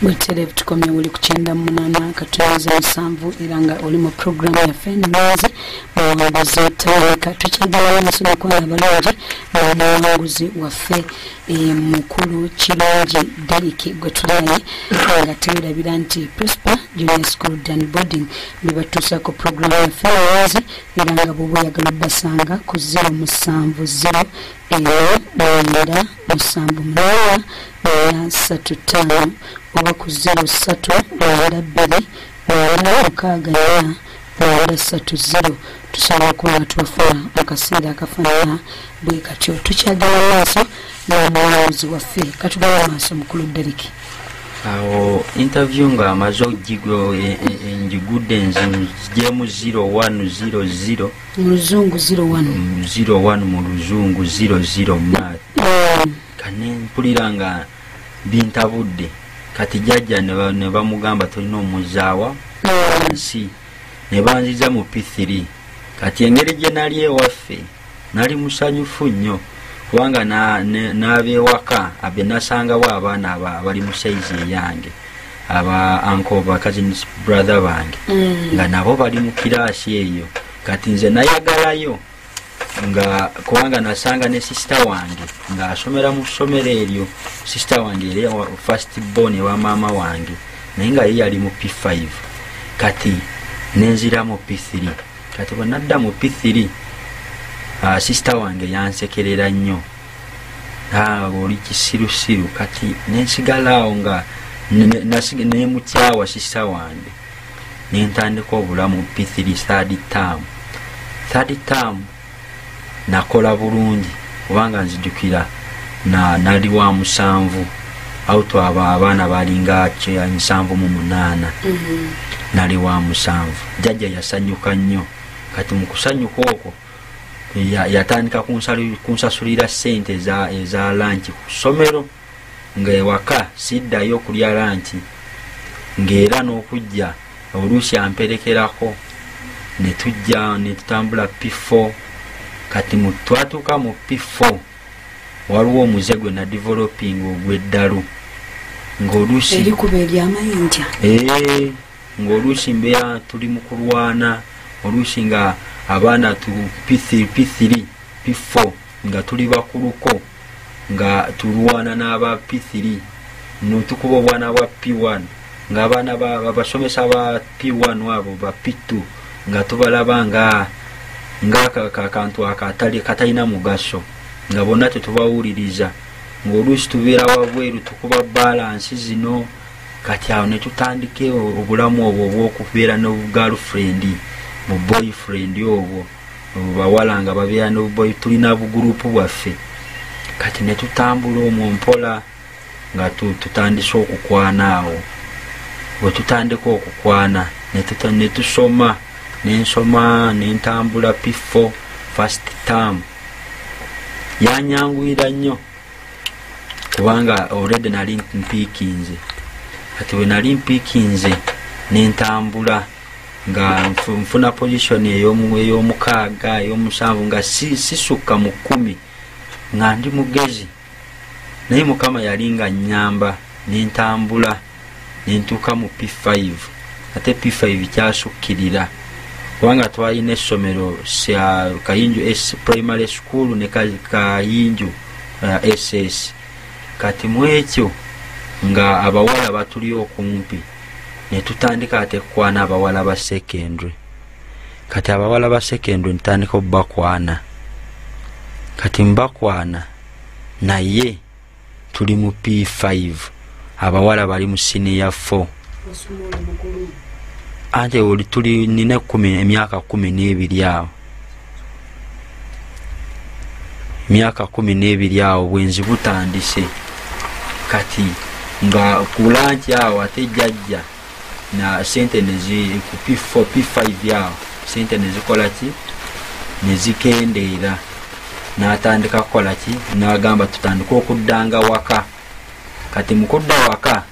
Bwetelevu tukomye uli kuchenda munana katuweza musanvu iranga oli mu programu ya Fenwazi muwanguzi otaleka tukyagala nasoma kwa abalungi n'omuwanguzi waffe mukulu Kirungi Deriki gwe tulaye nga teerabira nti Prosper Junior School and Boarding bibatuusa ku programu ya Fenwazi iranga bw'oba oyagala basanga ku 070 mwenda musanvu mwenda 35 oba ku 03 tusobola okuba tubafuula akaseera akafaanana bwe katyo tukyagala maaso n'omuwanguzi waffe katugala maaso mukulu Deriki. Awo interview nga amaze ogigo njigudde nzijemu 0100 mu luzungu 01 mu luzungu 00 mat kane mpulira nga bintabudde kati jajja ne bamugamba tulina omuzaawa nsi ne banziza mu P3 kati engeri gye nali ewaffe nali musanyufu nnyo kubanga n'abewaka abe nasangawo abaana abali mu saizi eyange aba uncle ba cousins brother bange nga nabo bali mu kiraasi eyo kati nze nayagalayo nga kubanga nasanga ne sister wange nga asomera mu ssomero eryo sister wange eri first born wa mama wange naye nga ye yali mu P5 kati nenzira mu P3 kati bwe nadda mu P3 sister wange yansekerera nnyo oli kisirusiru kati nensigalaawo nga nemukyawa sister wange nentandika obulamu P3 third term nakola bulungi kubanga nzijukira nali wa 7 auto abaana balinga 78 nali wa 7 jajja yasanyuka nnyo kati mu kusanyuka okwo yatandika kunsasulira sente eza lunch ku ssomero ng'ewaka siddayo kulya lunch ng'era n'okujja oluusi amperekerako ne tutambula P4 kati twatuuka mu P4 waliwo omuze gwe na developing ogw'eddalu ng'oluusi eri kuba ery'amayinja ng'oluusi mbeera tuli mu kulwana oluusi nga abaana tu P3 P4 nga tuli bakuluko nga tulwana n'aba P3 notukuba obwana bwa P1 nga abaana basomesa ba P1 wabo ba P2 nga tubalaba nga akantu akatali katalina mugaso nga bonna tetubawuliriza ng'oluusi tubeera wabweru tukuba balance zino kati awo ne tutandike obulamu obwo obw'okubeera n'obugirlfriend mu boyfriend obwo bawala nga babeera n'obuboy tulina bugurupu bwaffe kati ne tutambula omwo mpola nga tutandise okukwana awo bwe tutandika okukwana ne tusoma nensoma nentambula P4 first term yanyangwira nnyo kubanga already nali mpiikinze kati we nali mpiikinze nentambula nga nfuna position ey'omukaaga ey'omusanvu nga sisukka mu 10 nga ndi mugezi naye mukama yali nga nnyamba nentambula nentuuka mu P5 ate P5 kyasukkirira kubanga twalina essomero Kayinju primary school ne Kayinju SS kati mu ekyo nga abawala batuli okumpi ne tutandika ate kwana abawala ba secondary kati abawala ba secondary ntandika obbakwana kati mbakwana naye tuli mu P5 abawala bali mu senior 4 ate oli tuli nina emyaka 12 awo emyaka 12 awo bwenzi butandise kati nga kulanchi awo ate jajja na sente nezi ku P4 P5 yawo sente nezikola ki nezikendeera n'atandika kukola ki n'agamba tutandika okuddanga waka kati mukudda waka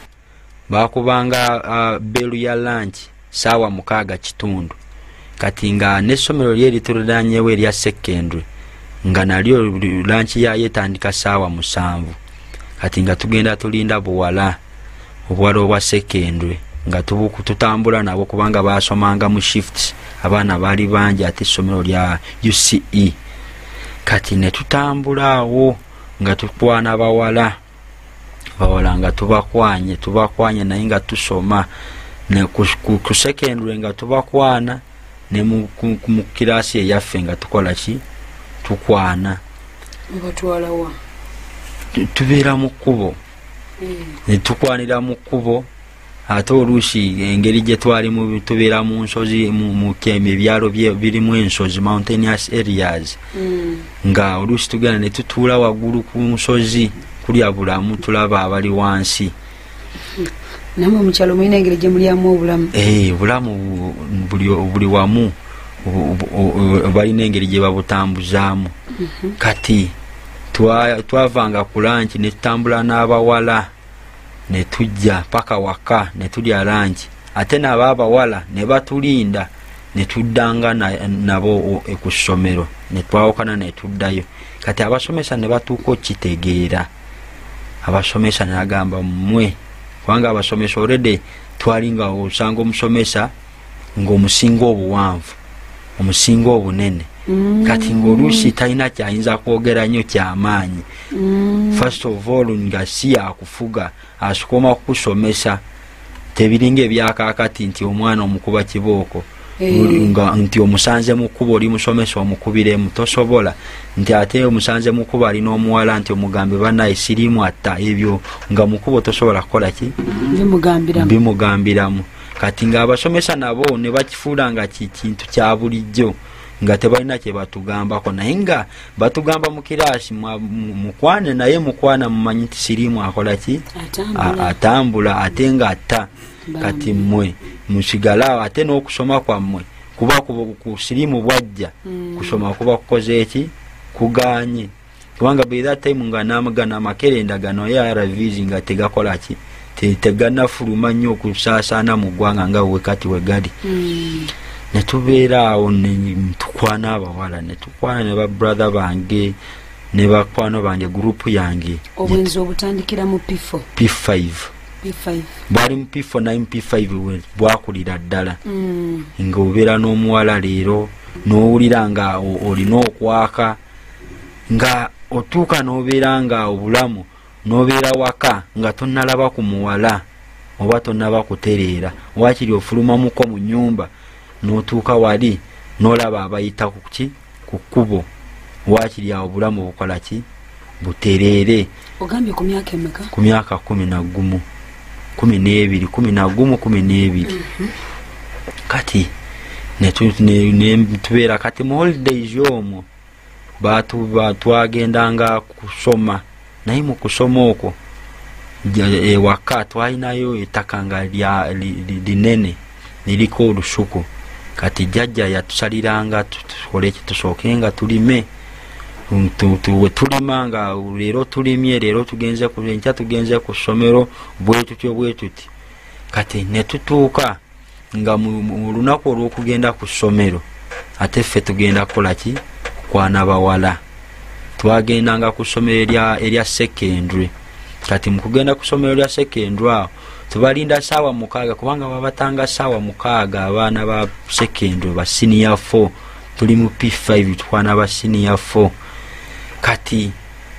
bakubanga belu ya lunch saawa 6:00 kati nga n'essomero lyeri tuliraanyewo erya secondary nga nalyo lunch yayo etandika saawa 7 kati nga tugenda tulinda buwala obuwala obwa secondary nga tutambula nabo kubanga basomanga mu shifts abaana bali bangi ate essomero lya UCE kati ne tutambula awo nga tukwana bawala nga tubakwanye naye nga tusoma ne ku secondary nga tubakwana ne mu kirasi eyaffe nga tukola ki tukwana batwalawa tubeera mu kkubo ne tukwanira mu kkubo ate oluusi engeri gye twalimu tubeera mu nsozi mu ebyalo birimu ensozi mountainous areas nga oluusi tugenda ne tutuula waggulu ku nsozi kulya bulamu tulaba abali wansi namwe mukyalo mulina engeri gye mulyamu obulamu bulamu buli wamu balina engeri gye babutambuzaamu kati twavanga ku lanchi ne tutambula n'abawala ne tujja paka waka ne tulya lanchi ate nabo abawala ne batulinda ne tuddanga nabo ku ssomero ne twawukana ne tuddayo kati abasomesa ne batuuka okitegeera abasomesa ne agamba mmwe kubanga abasomesa already twalinga osanga omusomesa ng'omusinga obuwanvu omusinga obunene kati ng'oluusi talina kyayinza kwogera nnyo kyamaanyi first of all nga si yakufuga asukoma kukusomesa tebiringa ebyakakati nti omwana omukuba kibooko nti omusanze mu kkubo oli musomesa omukubiremu tosobola nti ate omusanze mu kkubo alina omuwala nti omugambe bannaye sirimu atta ebyo nga mu kkubo tosobola kukola ki bimugambiramu kati ng'abasomesa nabo ne bakifuula nga kintu kya bulijjo nga tebalina kye batugambako naye nga batugamba mu kiraasi mukwane naye mukwana mumanyi nti sirimu akola ki atambula ate nga atta kati mmwe musigala ate n'okusoma kwammwe kuba ku sirimu bwajja kusoma kuba kukoze eki kuganye kubanga by that time nga namagana makerenda gano ya ARVs nga tegakola ki teganafuluma nnyo okusaasaana mu ggwanga nga we kati we gali ne tubeera awo ne tukwana abawala ne tukwana ne babrother bange ne bakwano bange gurupu yange obwenzi obutandikira mu P5 bali mu P4 naye mu P5 bwakulira ddala ng'obeera n'omuwala leero n'owulira nga olina okwaka nga otuuka n'obeera nga obulamu n'obeera waka nga tonnalaba ku muwala oba tonnaba kutereera waakiri ofulumamuko mu nnyumba n'otuuka wali n'olaba abayita ku kkubo waakiri awo obulamu bukola ki butereere ogambye ku myaka emeka ku myaka 11 12 kati ne tubeera kati mu holidays omwo twagendanga kusoma naye mu kusoma okwo ewaka twalinayo ettaka nga linene liriko olusuku kati jjajja yatusaliranga tukole ekitusooke nga tulime tulima nga leero tulimye leero tugenze enkya tugenze ku ssomero bwe tuti kati ne tutuuka nga mu lunaku olw'okugenda ku ssomero ate ffe tugenda kukola ki kukwana bawala twagendanga ku ssomero erya secondary kati mu kugenda ku ssomero lya secondary awo tubalinda saawa 6 kubanga babatanga saawa 6 abaana ba secondary ba senior 4 tuli mu P5 tukwana ba senior 4 kati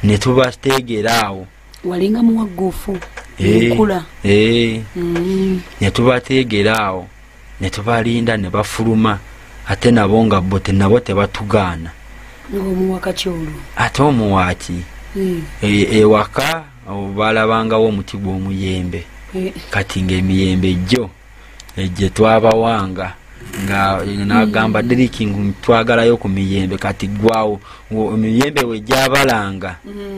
ne tubateegera awo walinga muwagguufu nkula ne tubateegera awo ne tubalinda ne bafuluma ate nabo nga nabo tebatugaana ng'omuwaka kyolu ate omuwaaki ewaka balabangawo omuti gw'omuyembe kati ng'emiyembe gyo gye twabawanga nga nagamba drinking twagalayo ku miyembe kati gwawo emiyembe we gyabalanga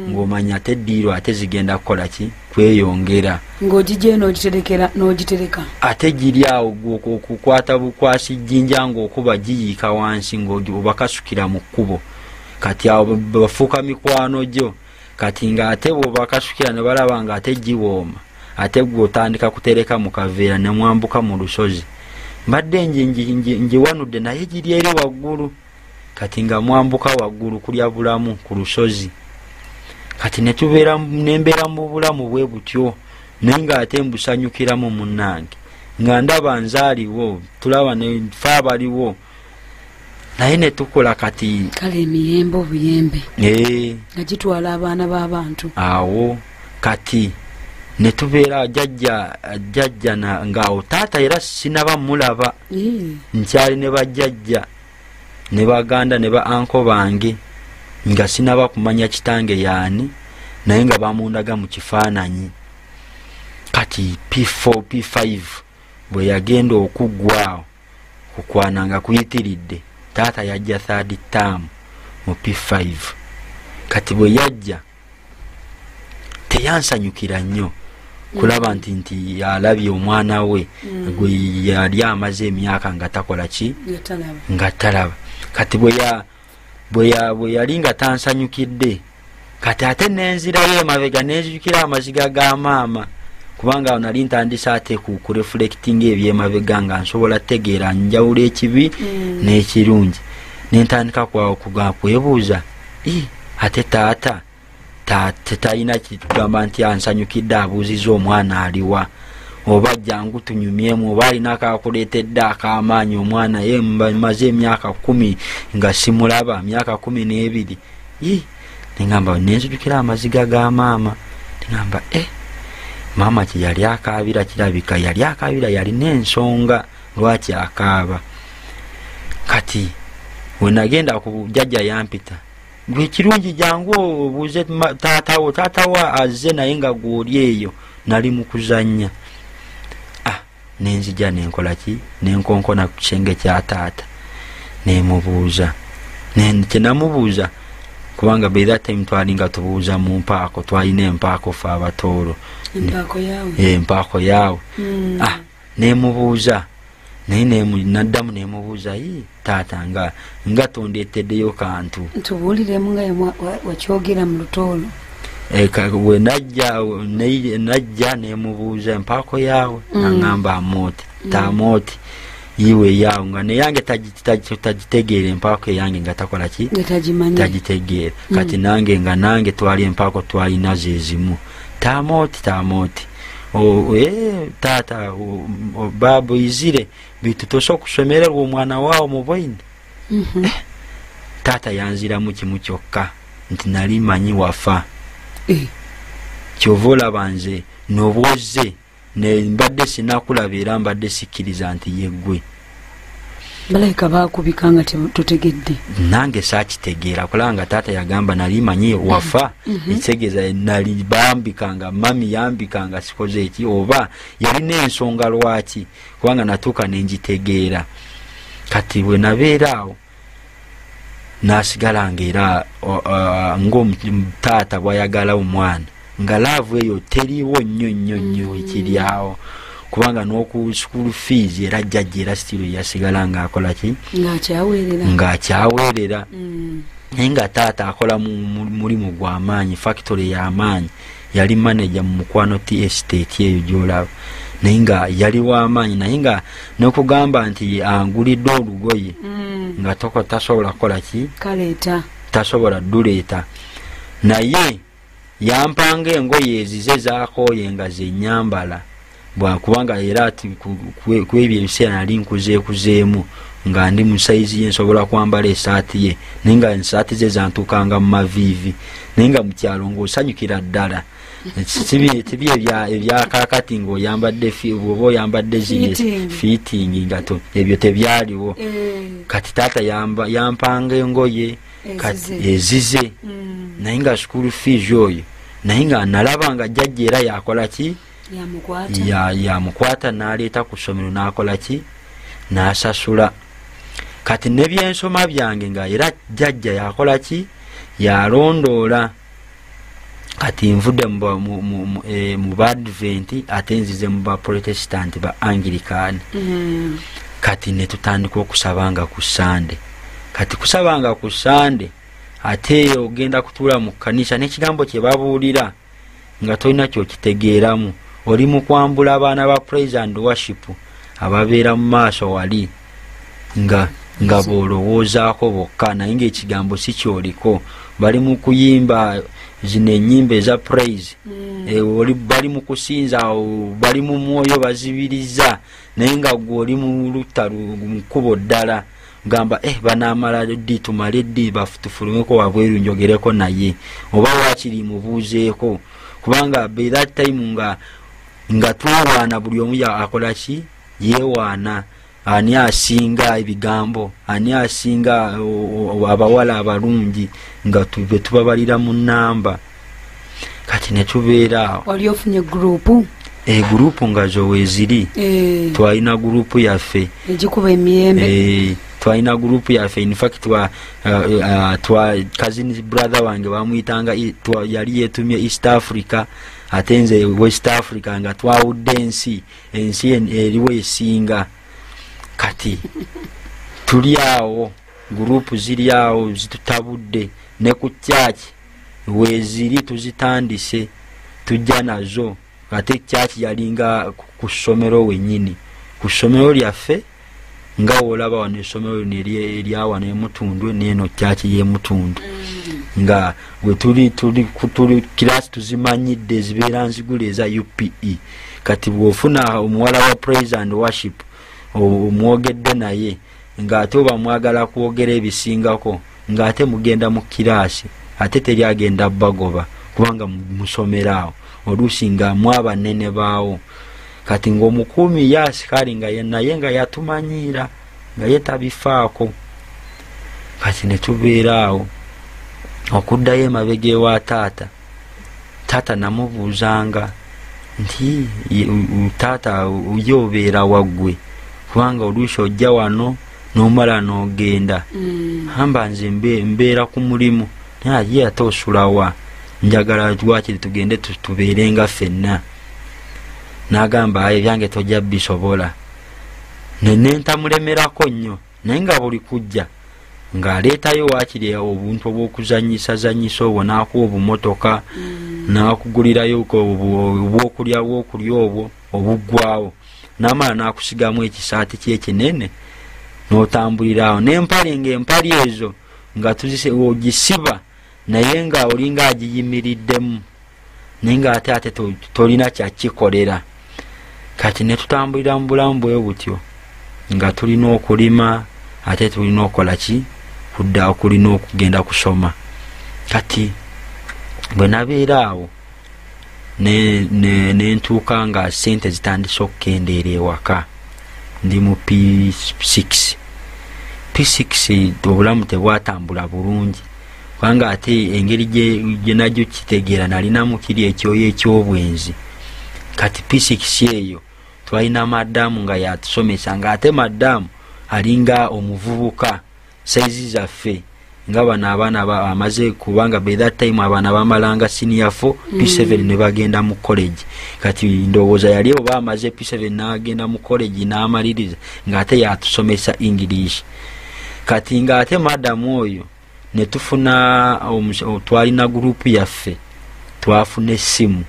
ng'omanya ate eddiiro ate zigenda kukola ki kweyongera ng'ogijje n'ogitereka ate giri awo okukwata bukwasi jjinja ng'okuba giyiika wansi ng'obakasukira mu kkubo kati awo bafuuka mikwano gyo kati ng'ate bw'obakasukira ne balaba nga ate giwooma ate gw'otandika kutereka mu kaveera ne mwambuka mu lusozi mbadde njiwanudde naye giri eri waggulu kati nga mwambuka waggulu kulya bulamu ku lusozi kati nembeera mu bulamu bwe butyo nenga ate mbusanyukiramu munnange nga ndaba nzaaliwo tulaba ne fa baliwo naye ne tukola kati kale emiyembe obuyembe nga gitwala abaana b'abantu awo kati ne tubeera jjajja ngaawo taata era sinaba mulaba nkyali ne bajjajja ne baganda ne ba anko bange nga sinaba kumanya kitange yaani naye nga bamundaga mu kifaananyi kati P4 P5 bwe yagenda okuggwaawo kukwana nga kuyitiridde taata yajja third term mu P5 kati bwe yajja teyansanyukira nnyo kulaba nti yalabye omwana we gwe yali amaze emyaka nga takola ki nga talaba kati bwe yali nga tansanyukidde kati ate nenzirayo emabega nenzijukira amaziga ga maama kubanga nali ntandise ate ku reflecting ebyemabega nga nsobola tegeera njawulo ekibi n'ekirungi nentandika kwebuuza ate taata talina kitugamba nti ansanyukidde abuuziza omwana aliwa oba jangu tunyumyemu oba alina akakuleetedde ak'amaanyi omwana ye maze emyaka 10 nga simulaba myaka 12 nengamba nenzijukira amaziga ga maama nengamba maama kyeyali akaabira kirabika yali akaabira yalina ensonga lwaki akaaba kati wenagenda ku jjajja yampita gwe kirungi jangu obuuze taatawa azze naye nga gwoli eyo nali mu kuzannya nenzija nenkola ki nenkonkona ku kisenge kya taata nemubuuza kyenamubuuza kubanga by that time twalinga tubuuza mu mpaako twalina empaako fe abatoolo empaako yaawe nemubuuza naye naddamu nemubuuza taata nga tondeeteddeyo kantu tubuuliremu nga wakyogera mu lutoolo we najja nemubuuza empaako yaawe naŋŋamba amooti tamooti iwe yaawe nga neyange tagitegeera empaako eyange nga takola ki tagitegeera kati nange twali empaako twalina zezimu tamooti taata babu izire bitu tosobola okusomererwa omwana waawo mu bwine taata yanziramu kimu kyokka nti nali manyi wafa kyova olaba nze noboze mbadde sinakulaba era mbadde sikkiriza nti yeggwe balayika bakubika nga totegedde nange saakitegeera kulanga taata yagamba nali manyi wafa ekitegeeza nali bambikanga mami yambikanga sikoze eki oba yalina ensonga lwaki kubanga natuuka nenjitegeera kati bwe nabeeraawo nasigalanga era ng'omutaata bwayagala omwana nga laavu eyo teriwo nnyo ekiryawo kubanga n'oku school fees era jjajja era sitiro yasigala ng'akola ki ng'akyaweerera naye nga taata akola mulimu gw'amaanyi factory y'amaanyi yali manager mu Mukwano Tea Estate eyo gy'olaba naye nga yali w'amaanyi naye nga n'okugamba nti angulidde olugoye nga tasobola kukola ki tasobola duleeta naye yampanga engoye ezize zakooye nga zenyambala bwakubanga era kwebyo ebiseera nali nkuzeekuzeemu nga ndi mu saizi ye nsobola kwambala esaati ye naye nga esaati ze zantuukanga mu maviivi naye nga mukyalo ng'osanyukira ddala tibi ebyakakati ng'oyambadde oba oyambadde fiitingi nga ebyo tebyaliwo kati taata yampanga engoye ezize naye nga school fees oyo naye nga nalaba nga jjajja era yakola ki yamukwata n'aleeta ku ssomero n'akola ki n'asasula kati nebyensoma byange nga era jjajja yakola ki yalondoola kati nvudde mu Badvent ate nzize mu Baprotestant ba Anglican kati netutandika okusabanga ku Sande kati kusabanga ku Sande ate ogenda kutuula mu kanisa n'ekigambo kye babuulira nga tolina kyokitegeeramu oli mu kwambula abaana ba praise and worship ababeera mu maaso wali nga nga bolowoozaako bokka naye ng'ekigambo si kyoliko. Bali mu kuyimba zino ennyimba eza praise, bali mu kusinza, bali mu mwoyo bazibiriza, naye nga gwe oli mu lutta mu kkubo ddala gamba banaamala ddi tumale ddi tufulumeko wabweru njogereko naye oba waakiri mubuuzeeko, kubanga by that time nga twewaana buli omu akola ki yeewaana. Ani asinga ebigambo, ani asinga abawala abalungi, nga tubabalira mu namba. Kati ne tubeera wali ofunye grupu grupu nga zo weeziri. Twalina grupu yaffe egikuba emiyembe. Twalina grupu yaffe, in fact cousin brother wange bamuyitanga yali yeetumye East Africa, ate nze West Africa, nga twawudde ensi eriwo esinga. Kati tuli awo, grupu ziri awo zitutabudde, ne ku kyaki weeziri tuzitandise tujja nazo. Ate kyaki yalinga ku ssomero wennyini, ku ssomero lyaffe nga olaba wano essomero eryawa n'emutundu n'eno kyaki y'emutundu, nga we tuli kirasi tuzimanyidde zibeera nzigule eza UPE. Kati bw'ofuna omuwala wa praise and worship omwogedde naye ng'ate oba mwagala kwogera ebisingako, ng'ate mugenda mu kiraasi, ate teri agenda bagoba kubanga musomerawo oluusi nga mwabanene baawo. Kati ng'omukuumi yasikali nga naye nga yatumanyiira nga ye tabifaako. Kati ne tubeera awo okuddayo emabega ewa taata namubuuzanga nti taata ye obeera waggwe, kubanga oluusi ojja wano n'omala n'ogenda. Hamba nze mbeera ku mulimu, naye ye ate osulawa, njagala lwakiri tugende tubeerenga ffenna. N'agamba ebyange tojja bisobola. Nentamulemerako nnyo, naye nga buli kujja ng'aleetayo waakiri obuntu obw'okuzanyisa obwo, n'akuwa obumotoka, n'akugulirayo obwokulya obwo obuggwawo, n'amala n'akusigamu ekisaati kyekinene n'otambulirawo, n'empale ng'empali ezo nga ogisiba naye nga olinga agiyimiriddemu, naye ng'ate tolina kyakikolera. Kati ne tutambulira mu bulamu bwe butyo nga tulina okulima, ate tulina okukola ki, kudda kulina okugenda kusoma. Kati bwe nabeera awo ne ntuuka nga ssente zitandise okukendeera ewaka, ndi mu P6. Obulamu tebwatambula bulungi, kubanga ate engeri gye najjo kitegeera nalinamu kiri ekyoyo eky'obwenzi. Kati P6 eyo twalina maddamu nga yatusomesa, nga ate maddamu alinga omuvubuka saizi zaffe nga bano abaana amaze, kubanga by that time abaana bamalanga senior 4 P7 ne bagenda mu college. Kati ndowooza yali oba amaze P7 n'agenda mu college n'amaliriza, nga ate yatusomesa English. Kati nga ate madamu oyo ne tufuna twalina grupu yaffe, twafuna essimu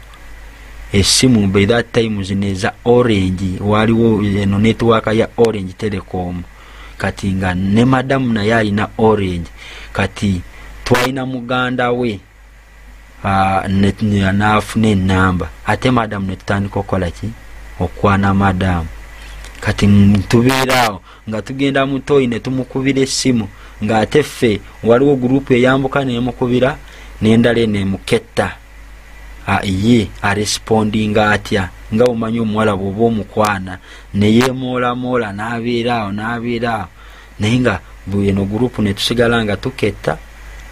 by that time zineza Orange, waliwo eno network ya Orange Telecom. Kati nga ne madamu naye alina Orange. Kati twalina muganda we n'afuna enamba, ate madamu ne tutandika okukola ki, okwana madamu. Kati tubeeraawo nga tugenda mu toyi ne tumukubira essimu, nga ate ffe waliwo grupu eyambuka n'emukubira n'endala n'emuketta. Ye arespondinga atya, nga omanyi omuwala bw'oba omukwana ne yeemoolamoola n'abeeraawo naye nga bweno grupu ne tusigala nga tuketta,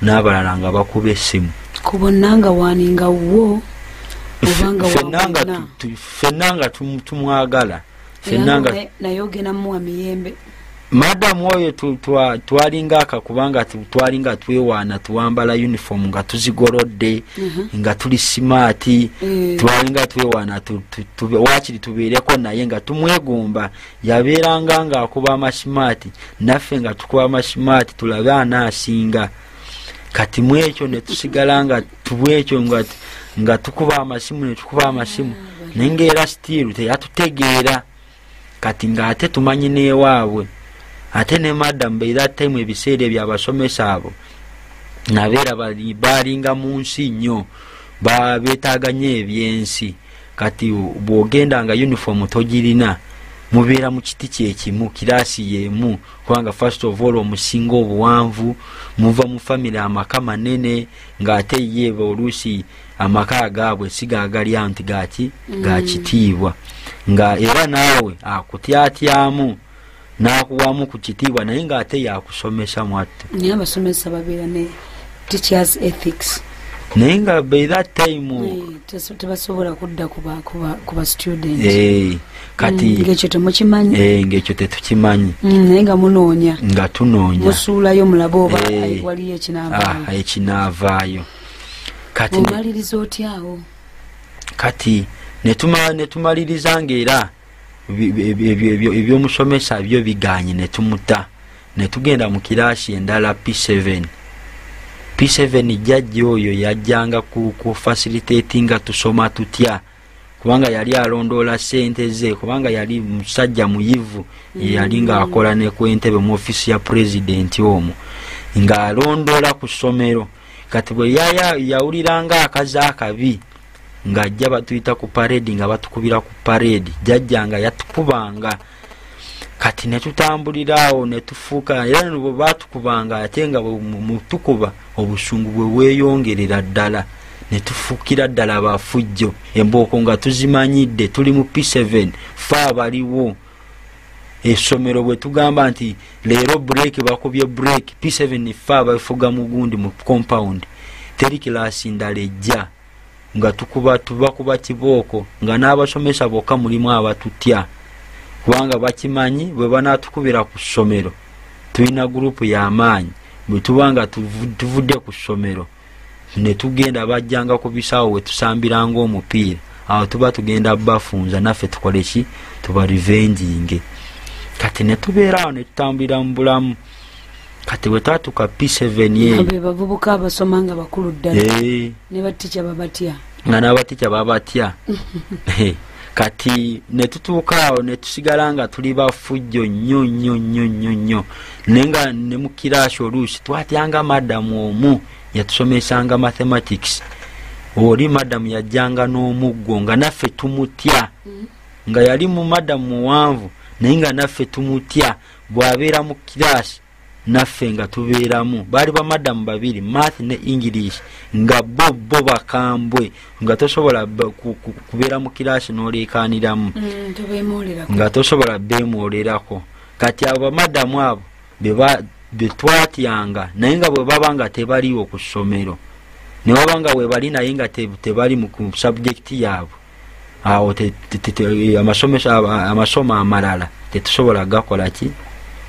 n'abalala nga bakuba essimu. Kubonnanga waaninga wo obanga ffenna nga tumwagala, naye ogenda muwa miyembe. Madamu oyo twalinga kubanga twalinga twewaana, tuwambala uniform nga tuzigolodde, nga tuli smart, twalinga twewaana waakiri tubeereko naye nga tumwegomba. Yabeeranga nga akuba amasimaati, naffe nga tukuba amasimaati tulabe anaasinga. Kati mwekyo ne tusigala nga tubwekyo nga tukuba amasimu ne tukuba amasimu, naye ng'era still teyatutegeera. Kati nga ate tumanyi n'ewaabwe ate ne madam by that time ebiseera byabasomesa abo nabeera balinga mu nsi nnyo beetaaganya ebyensi kati bw'ogenda nga uniform togirina mubeera mu kiti kyekimu kiraasi yeemu kubanga first of all omusinga obuwanvu muva mu family amaka manene ng'ate ye oluusi amaka agaabwe sigaagali anti gakitiibwa nga era naawe akutyatyamu n'akuwamu ku kitiibwa naye ng'ate yakusomesa mwattu naye abasomesa babeera ne teachers ethics naye nga by that time tebasobola kudda kuba student kati ng'ekyo temukimanyi ng'ekyo tetukimanyi naye nga munoonya nga tunoonya musuulayo mulabe oba waliyo ekinaavaayo kati omaliriza otyawo kati netumaliriza ng'era ebyomusomesa byo biganye netumuta netugenda mu kiraasi endala P7 jjajja oyo yajjanga ku facilitatinga tusoma tutya kubanga yali alondoola sente ze kubanga yali musajja muyivu yali ng'akola ne ku entebe mu ofisi ya president omwo ng'alondoola ku ssomero kati bwe yawuliranga akazi akabi ng'ajja batuyita ku parade nga batukubira ku parade jjajja nga yatukubanga kati netutambuliraawo netufuuka era bwe batukubanga ate nga mutukuba obusungu bwe weeyongerera ddala netufuukira ddala bafujjo embooko nga tuzimanyidde tuli mu P7 fe abaliwo essomero bwe tugamba nti leero break bakubye break P7 fe abafuga mugundi mu compound teri kilaasi ndala ejja nga tubakuba kibooko nga n'abasomesa bokka mulimu abatutya kubanga bakimanyi bwe banaatukubira ku ssomero tulina gurupu y'amaanyi bwe tubanga tuvudde ku ssomero ne tugenda bajjanga ku bisaawo we tusambiranga omupiira awo tuba tugenda bafunza naffe tukole ki tuba rivenginge kati ne tubeerawo ne tutambulira mu bulamu kati bwe twatuka P7 be bavubuka abasoma nga bakulu ddala ne batica babatya nga n'abatica babatya kati ne tutuuka awo ne tusigala nga tuli bafujjo nnyo nenga ne mu kiraasi oluusi twatyanga madamu omu yatusomesanga mathematics oli madamu yajjanga n'omuggo nga naffe tumutya nga yali mu madamu muwanvu naye nga naffe tumutya bw'abeera mu kiraasi naffe nga tubeeramu baali bamadamu babiri math ne English nga bo bakambwe nga tosobola kubeera mu kiraasi n'oleekaaniramu nga tosobola beemwolerako kati abo bamadamu abo be twatyanga naye nga bwe baba nga tebaliwo ku ssomero ne waba nga we bali naye nga tebali mu subjekiti yaabwe awo amasomo amalala tetusobola gakola ki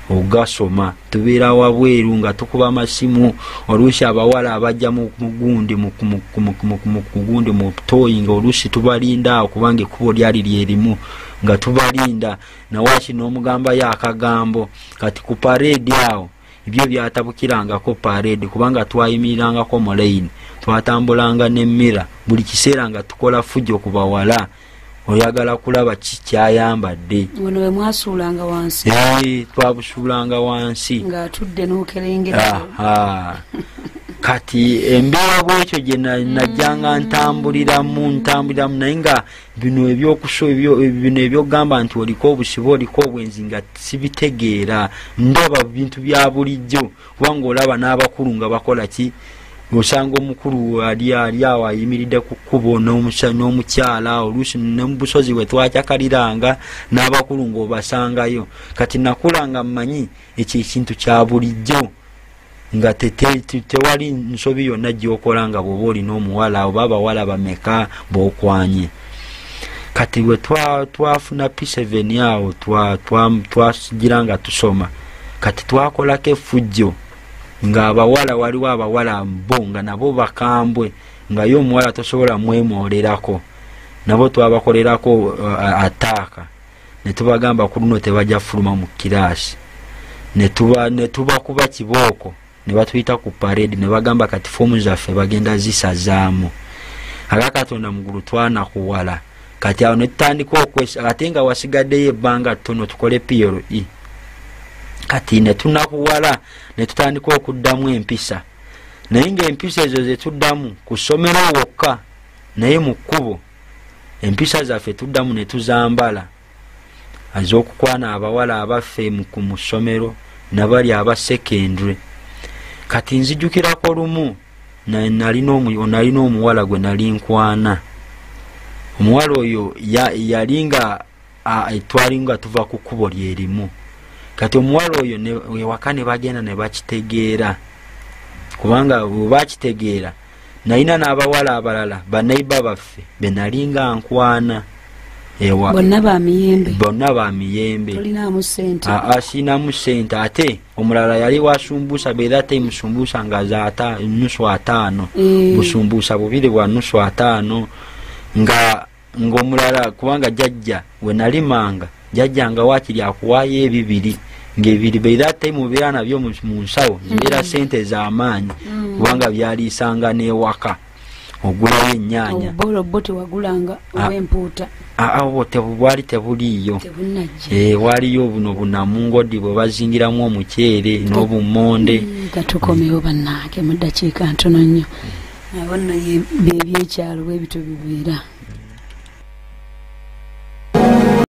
ogasoma tubeera wabweru nga tukuba amasimu oluusi abawala abajja mu gundi mu toyi nga oluusi tubalinda awo kubanga ekkubo lyali lyerimu nga tubalinda nawaki n'omugambayo akagambo kati ku parade awo ebyo byatabukirangako parade kubanga twayimirirangako mu layini twatambulanga n'emmira buli kiseera nga tukola fujjo ku bawala oyagala kulaba kikyayambadde wano we mwasuulanga wansi twabusuulanga wansi ng'atudde n'okerengera kati embeera bwekyo gye najjanga ntambuliramu naye nga bino ebyogamba nti oliko obusibe oliko obwenzi nga sibitegeera ndaba bintu bya bulijjo kubanga olaba n'abakulu nga bakola ki osanga omukulu ali awo ayimiridde ku kkubo n'omukyala oluusi ne mu busozi we twakyakaliranga n'abakulu ng'obasangayo kati nakula nga mmanyi ekyo ekintu kya bulijjo nga tewali nsobi yonna gy'okola nga bw'oba olina omuwala oba abawala bameka b'okwanye kati bwe twafuna P7 awo twasigira nga tusoma kati twakolako effujjo nga abawala waliwo abawala mbo nga nabo bakambwe nga yo omuwala tosobola mwemwolerako nabo twabakolerako ataaka ne tubagamba ku luno tebajja fuluma mu kiraasi ne tubakuba kibooko ne batuyita ku parade ne bagamba kati foomu zaffe bagenda zisazaamu akakatonda mugulu twanakuwala kati awo ne tutandika ate nga wasigaddeyo ebbanga ttono tukole PLE kati ne tunakuwala ne tutandika okuddamu empisa naye ng'empisa ezo ze tuddamu ku ssomero wokka naye mu kkubo empisa zaffe tuddamu ne tuzambala ez'okukwana abawala abaffe mu ssomero nabali aba secondary. Kati nzijukirako lumu nalina omuwala gwe nali nkwana. Omuwala oyo yalinga twalinga tuva ku kkubo lyerimu. Kati omuwala oyo ewaka ne bagenda ne bakitegeera, kubanga bakitegeera nalina n'abawala abalala baneiba baffe be nalinga nkwana. Bonna ba miyembe. Tulinamu ssente. Asinamu ssente ate omulala yali wasumbusa beera temusumbusa nga za nusu 5 busumbusa bubiri bwa nusu 5 ng'omulala kubanga jjajja we nalimanga jjajja nga wakiri akuwaayo ebibiri ng'ebiri beera temubeera nabyo mu nsawo zibeera ssente z'amaanyi kubanga byaliisanga n'ewaka ogulayo ennyaanya. Obubolobbo tewagulanga ow'empuuta. Bwali tebuliiyo. Waliyo buno bunamungodi bwe bazingiramu omuceere n'obumonde. Katukomewo bannange mu ddakiika ntono nnyo. Abonna bye byekyalo bwe bito bibeera.